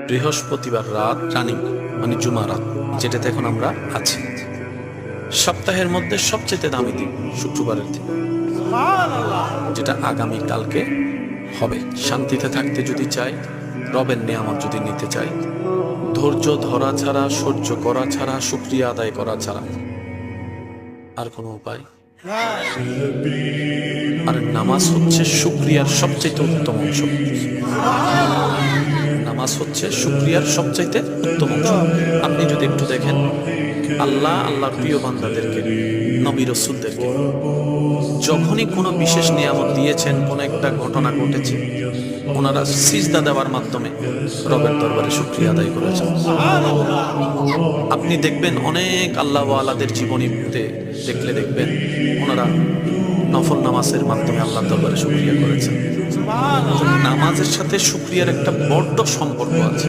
বৃহস্পতিবার রাত রানিং, মানে জুমা রাত, যেটাতে এখন আমরা আছি। সপ্তাহের মধ্যে সবচেয়ে দামি দিন শুক্রবারের দিন, যেটা আগামী কালকে হবে। শান্তিতে থাকতে যদি চাই, রবের নেয়ামত যদি নিতে চাই, ধৈর্য ধরা ছাড়া, সহ্য করা ছাড়া, শুকরিয়া আদায় করা ছাড়া আর কোনো উপায়। আর নামাজ হচ্ছে শুকরিয়ার সবচেয়ে উত্তম অংশ। নামাজ হচ্ছে শুকরিয়ার সবচাইতে উত্তম অংশ। আপনি যদি একটু দেখেন, আল্লাহর প্রিয় বান্দাদেরকে, নবী রাসূলদেরকে যখনই কোনো বিশেষ নিয়ামত দিয়েছেন, কোন একটা ঘটনা ঘটেছে, ওনারা সিজদা দেওয়ার মাধ্যমে রবের দরবারে শুকরিয়া আদায় করেছেন। আপনি দেখবেন অনেক আল্লাহ ওয়ালাদের জীবনীতে দেখলে দেখবেন ওনারা নফল নামাজের মাধ্যমে আল্লাহর দরবারে শুকরিয়া করেছেন। নামাজের সাথে শুকরিয়ার একটা বড় সম্পর্ক আছে।